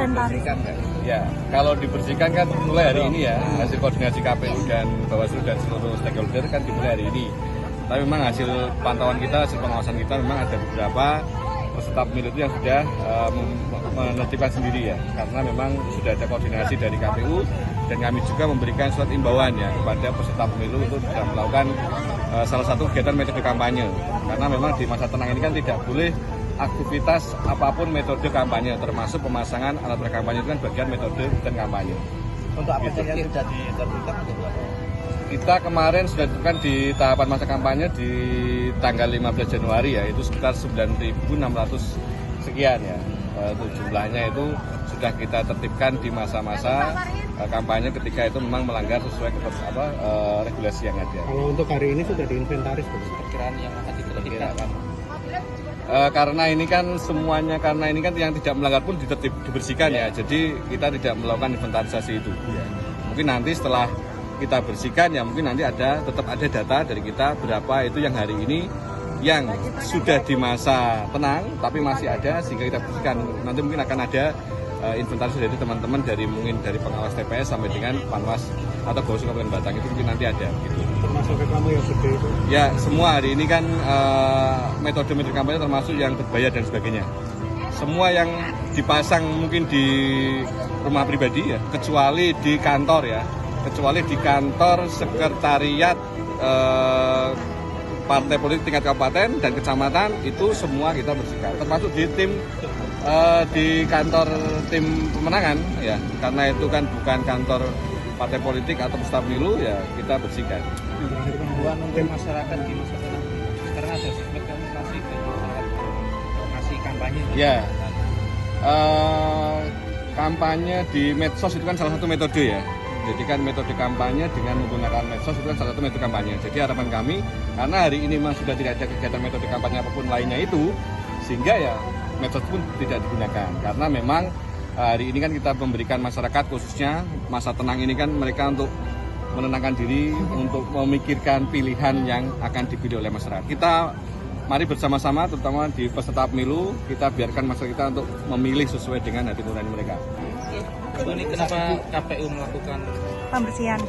Dibersihkan kan? Ya, kalau dibersihkan kan mulai hari ini ya, hasil koordinasi KPU dan Bawaslu dan seluruh stakeholder kan dimulai hari ini. Tapi memang hasil pantauan kita, hasil pengawasan kita memang ada beberapa peserta pemilu itu yang sudah menertibkan sendiri ya, karena memang sudah ada koordinasi dari KPU dan kami juga memberikan surat imbauan ya kepada peserta pemilu untuk tidak melakukan salah satu kegiatan metode kampanye, karena memang di masa tenang ini kan tidak boleh aktivitas apapun metode kampanye, termasuk pemasangan alat berkampanye itu kan bagian metode dan kampanye. Untuk apa saja yang sudah ditentukan? Kita kemarin sudah ditentukan di tahapan masa kampanye di tanggal 15 Januari ya, itu sekitar 9.600 sekian ya. Itu jumlahnya itu sudah kita tertibkan di masa-masa kampanye ketika itu memang melanggar sesuai regulasi yang ada. Kalau untuk hari ini sudah diinventaris, perkiraan yang akan ditertibkan. Karena ini kan semuanya, karena ini kan yang tidak melanggar pun dibersihkan ya, jadi kita tidak melakukan inventarisasi itu. Mungkin nanti setelah kita bersihkan ya mungkin nanti tetap ada data dari kita berapa itu yang hari ini yang sudah di masa tenang tapi masih ada sehingga kita bersihkan. Nanti mungkin akan ada inventaris dari teman-teman mungkin dari pengawas TPS sampai dengan Panwas atau Bawaslu Kabupaten Batang itu mungkin nanti ada gitu. Termasuk reklame yang gede itu? Ya, semua hari ini kan metode-metode kampanye termasuk yang berbayar dan sebagainya. Semua yang dipasang mungkin di rumah pribadi ya, kecuali di kantor ya, kecuali di kantor sekretariat partai politik tingkat kabupaten dan kecamatan itu semua kita bersihkan, termasuk di di kantor tim pemenangan ya, karena itu kan bukan kantor partai politik atau peserta pemilu ya kita bersihkan. Himbuan untuk masyarakat di masa tenang sekarang ada segmen komunikasi ke masyarakat masih kampanye ya. Kampanye di medsos itu kan salah satu metode ya. Jadi kan metode kampanye dengan menggunakan medsos itu kan salah satu metode kampanye. Jadi harapan kami karena hari ini memang sudah tidak ada kegiatan metode kampanye apapun lainnya itu, sehingga ya medsos pun tidak digunakan. Karena memang hari ini kan kita memberikan masyarakat khususnya masa tenang ini kan mereka untuk menenangkan diri, untuk memikirkan pilihan yang akan dipilih oleh masyarakat. Kita mari bersama-sama terutama di peserta pemilu kita biarkan masyarakat kita untuk memilih sesuai dengan hati nurani mereka. Ini kenapa KPU melakukan pembersihan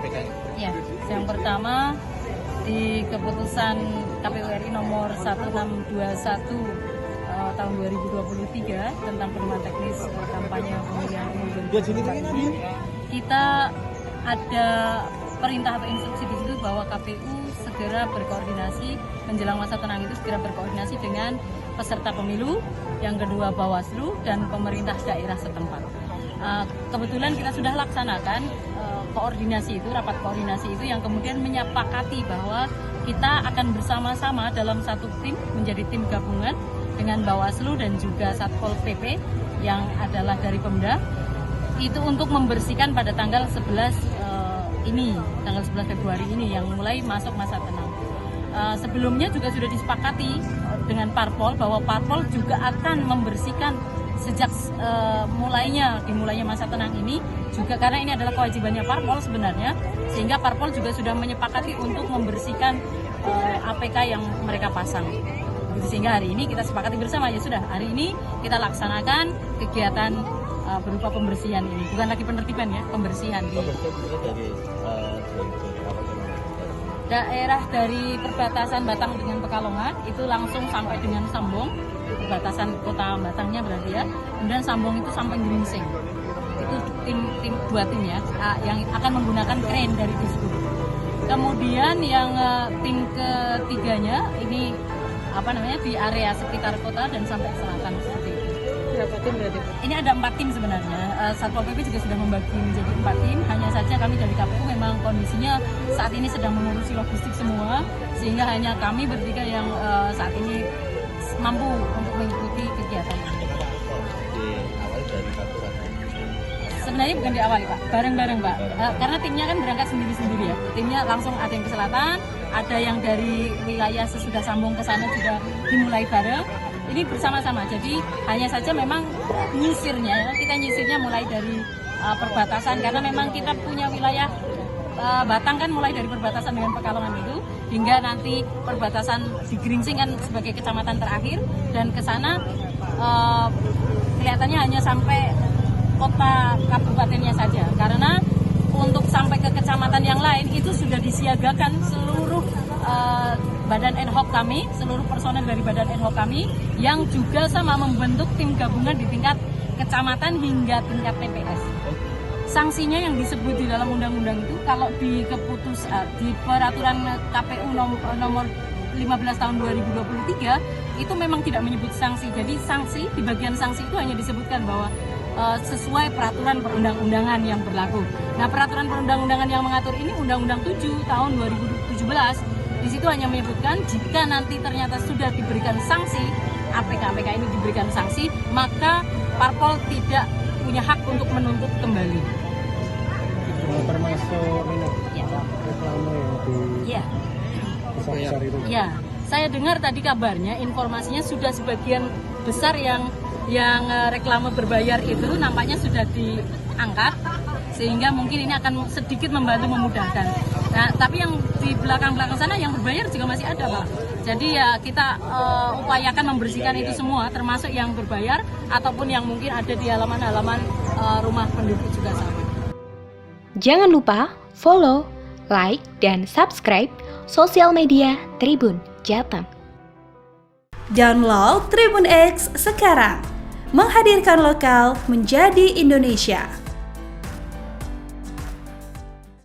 PKI? Ya, yang pertama di keputusan KPU RI nomor 1621 tahun 2023 tentang pedoman teknis kampanye pemilihan umum 2024, kita ada perintah atau instruksi di situ bahwa KPU segera berkoordinasi menjelang masa tenang itu segera berkoordinasi dengan peserta pemilu, yang kedua Bawaslu dan pemerintah daerah setempat. Kebetulan kita sudah laksanakan koordinasi itu, rapat koordinasi itu yang kemudian menyepakati bahwa kita akan bersama-sama dalam satu tim menjadi tim gabungan dengan Bawaslu dan juga Satpol PP yang adalah dari Pemda itu untuk membersihkan pada tanggal 11 tanggal 11 Februari ini yang mulai masuk masa tenang. Sebelumnya juga sudah disepakati dengan Parpol bahwa Parpol juga akan membersihkan sejak dimulainya masa tenang ini juga karena ini adalah kewajibannya Parpol sebenarnya, sehingga Parpol juga sudah menyepakati untuk membersihkan APK yang mereka pasang. Sehingga hari ini kita sepakati bersama ya sudah hari ini kita laksanakan kegiatan berupa pembersihan ini, bukan lagi penertiban ya, pembersihan di daerah dari perbatasan Batang dengan Pekalongan itu langsung sampai dengan Sambong, perbatasan kota Batangnya berarti ya, kemudian Sambong itu sampai Geringsing. Itu dua tim ya yang akan menggunakan crane dari Disub. Kemudian yang tim ketiganya ini di area sekitar kota dan sampai selatan seperti itu. Berapa tim berarti? Ini ada 4 tim sebenarnya. Satpol PP juga sudah membagi menjadi 4 tim. Hanya saja kami dari KPU memang kondisinya saat ini sedang mengurusi logistik semua, sehingga hanya kami bertiga yang saat ini mampu untuk mengikuti kegiatan ini. Diawali dari satu. Sebenarnya bukan diawali Pak, bareng-bareng Pak. Karena timnya kan berangkat sendiri-sendiri ya. Timnya langsung ada yang ke selatan, ada yang dari wilayah sesudah Sambung ke sana juga dimulai bareng. Ini bersama-sama, jadi hanya saja memang nyisirnya, kita nyisirnya mulai dari perbatasan, karena memang kita punya wilayah Batang kan mulai dari perbatasan dengan Pekalongan itu hingga nanti perbatasan di Gringsing kan sebagai kecamatan terakhir, dan ke sana kelihatannya hanya sampai kota kabupatennya saja, karena untuk sampai ke kecamatan yang lain itu sudah disiagakan seluruh badan ad hoc kami, seluruh personel dari badan ad hoc kami yang juga sama membentuk tim gabungan di tingkat kecamatan hingga tingkat TPS. Sanksinya yang disebut di dalam undang-undang itu, kalau di di peraturan KPU nomor 15 tahun 2023 itu memang tidak menyebut sanksi. Jadi sanksi, di bagian sanksi itu hanya disebutkan bahwa sesuai peraturan perundang-undangan yang berlaku. Nah, peraturan perundang-undangan yang mengatur ini Undang-Undang 7 tahun 2017. Di situ hanya menyebutkan jika nanti ternyata sudah diberikan sanksi, APK ini diberikan sanksi, maka parpol tidak punya hak untuk menuntut kembali. Termasuk reklame yang besar itu. Ya, saya dengar tadi kabarnya, informasinya sudah sebagian besar yang reklame berbayar itu nampaknya sudah diangkat, sehingga mungkin ini akan sedikit membantu memudahkan. Nah, tapi yang di belakang-belakang sana yang berbayar juga masih ada, Pak. Jadi ya kita upayakan membersihkan itu semua, termasuk yang berbayar ataupun yang mungkin ada di halaman-halaman rumah penduduk juga sama. Jangan lupa follow, like, dan subscribe sosial media Tribun Jateng. Download Tribun X sekarang, menghadirkan lokal menjadi Indonesia.